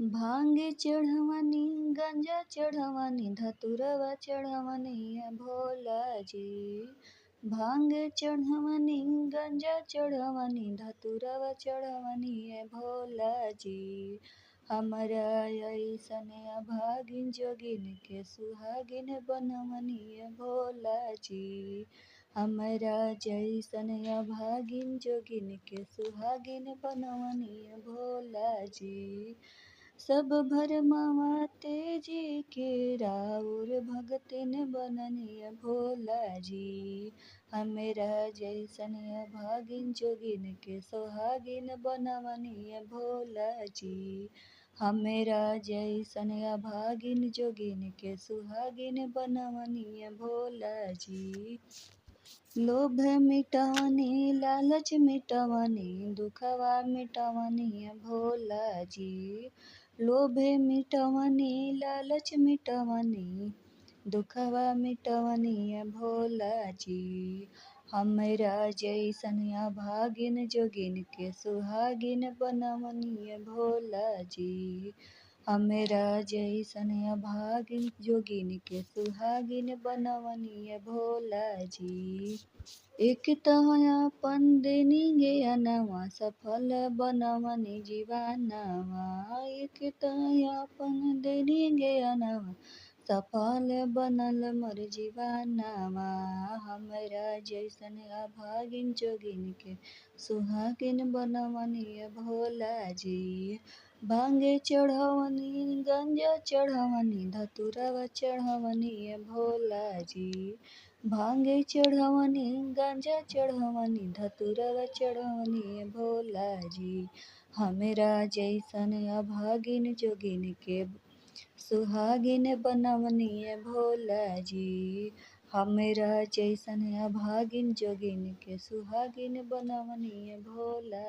भांग चढ़वनी गांजा चढ़वनी धतुरवा चढ़वनी भोला जी। भांग चढ़वनी गांजा चढ़वनी धतुरवा चढ़वनी भोला जी। हमरा अइसन अभागिन जोगिन के सुहागिन बनवनी भोला जी। हमरा जैसन अभागिन जोगिन के सुहागिन बनवनी भोला जी। सब भरमावा तेजी के राउर भगतिन बननी भोला जी। हमरा जैसन अभागिन जोगिन के सोहागिन बनवनी भोला जी। हमरा जैसन अभागिन जोगिन के सुहागिन बनवनी भोला जी। लोभ मिटवनी लालच मिटवनी दुखवा मिटवनी भोला जी। लोभ मिटवनी लालच मिटवनी दुखवा मिटवनी भोला जी। हमरा जैसन अभागिन जोगिन के सुहागिन बनवनी भोला जी। हमरा जैसन अभागिन जोगिन के सुहागिन बनवनी भोला जी। एक अपन देनी ज्ञानवा सफल बनवनी जीवानवा। एक अपन देनी ज्ञानवा सफल बनल मोर जीवानवा। हमरा जैसन अभागिन जोगिन के सुहागिन बनवनी भोला जी। भांग चढ़वनी गांजा चढ़वनी धतुरवा चढ़वनी भोला जी। भांग चढ़वनी गांजा चढ़वनी धतुरवा चढ़वनी भोला जी। हमरा जैसन अभागिन जोगिन के सुहागिन बनवनी भोला जी। हमरा जैसन अभागिन जोगिन के सुहागिन बनवनी भोला।